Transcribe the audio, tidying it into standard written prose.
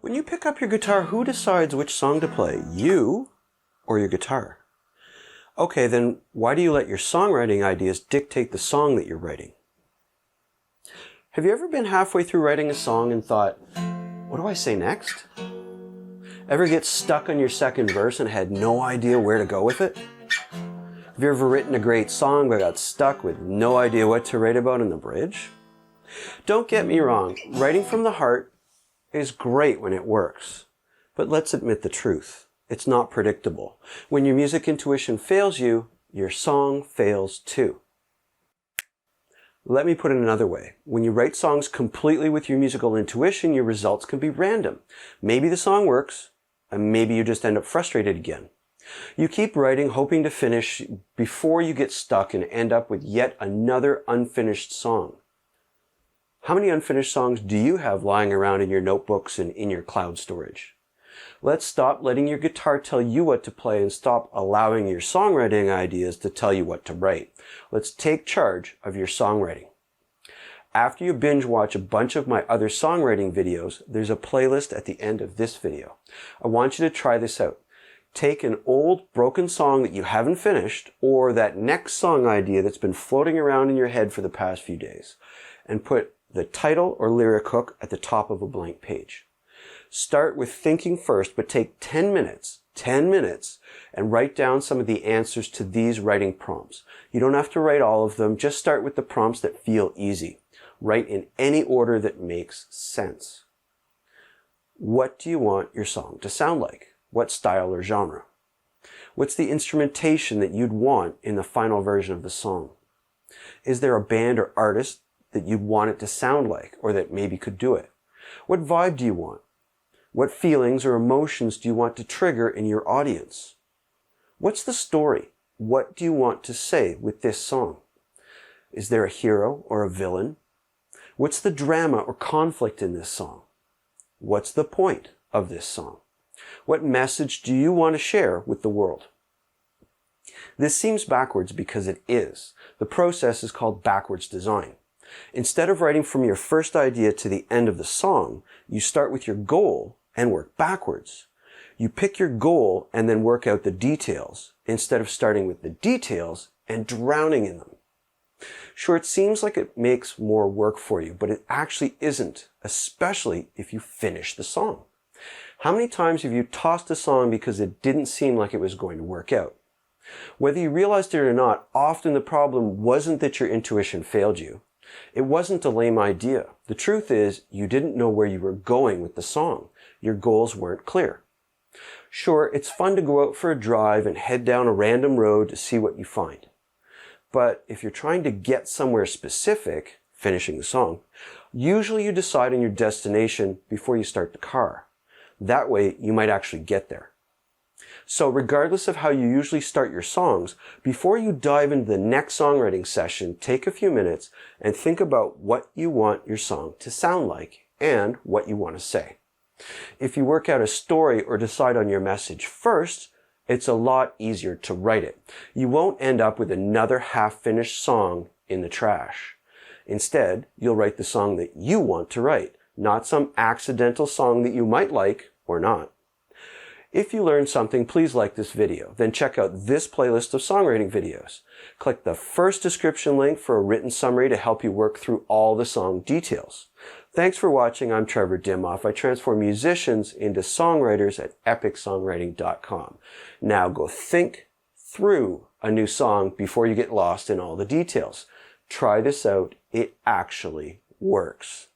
When you pick up your guitar, who decides which song to play, you or your guitar? Okay, then why do you let your songwriting ideas dictate the song that you're writing? Have you ever been halfway through writing a song and thought, what do I say next? Ever get stuck on your second verse and had no idea where to go with it? Have you ever written a great song but got stuck with no idea what to write about in the bridge? Don't get me wrong, writing from the heart is great when it works. But let's admit the truth. It's not predictable. When your music intuition fails you, your song fails too. Let me put it another way. When you write songs completely with your musical intuition, your results can be random. Maybe the song works, and maybe you just end up frustrated again. You keep writing, hoping to finish before you get stuck and end up with yet another unfinished song. How many unfinished songs do you have lying around in your notebooks and in your cloud storage? Let's stop letting your guitar tell you what to play and stop allowing your songwriting ideas to tell you what to write. Let's take charge of your songwriting. After you binge watch a bunch of my other songwriting videos, there's a playlist at the end of this video. I want you to try this out. Take an old broken song that you haven't finished or that next song idea that's been floating around in your head for the past few days and put the title or lyric hook at the top of a blank page. Start with thinking first, but take 10 minutes, and write down some of the answers to these writing prompts. You don't have to write all of them, just start with the prompts that feel easy. Write in any order that makes sense. What do you want your song to sound like? What style or genre? What's the instrumentation that you'd want in the final version of the song? Is there a band or artist that you'd want it to sound like, or that maybe could do it? What vibe do you want? What feelings or emotions do you want to trigger in your audience? What's the story? What do you want to say with this song? Is there a hero or a villain? What's the drama or conflict in this song? What's the point of this song? What message do you want to share with the world? This seems backwards because it is. The process is called backwards design. Instead of writing from your first idea to the end of the song, you start with your goal and work backwards. You pick your goal and then work out the details, instead of starting with the details and drowning in them. Sure, it seems like it makes more work for you, but it actually isn't, especially if you finish the song. How many times have you tossed a song because it didn't seem like it was going to work out? Whether you realized it or not, often the problem wasn't that your intuition failed you. It wasn't a lame idea. The truth is, you didn't know where you were going with the song. Your goals weren't clear. Sure, it's fun to go out for a drive and head down a random road to see what you find. But if you're trying to get somewhere specific, finishing the song, usually you decide on your destination before you start the car. That way, you might actually get there. So regardless of how you usually start your songs, before you dive into the next songwriting session, take a few minutes and think about what you want your song to sound like and what you want to say. If you work out a story or decide on your message first, it's a lot easier to write it. You won't end up with another half-finished song in the trash. Instead, you'll write the song that you want to write, not some accidental song that you might like or not. If you learned something, please like this video. Then check out this playlist of songwriting videos. Click the first description link for a written summary to help you work through all the song details. Thanks for watching. I'm Trevor Dimmoff. I transform musicians into songwriters at epicsongwriting.com. Now go think through a new song before you get lost in all the details. Try this out. It actually works.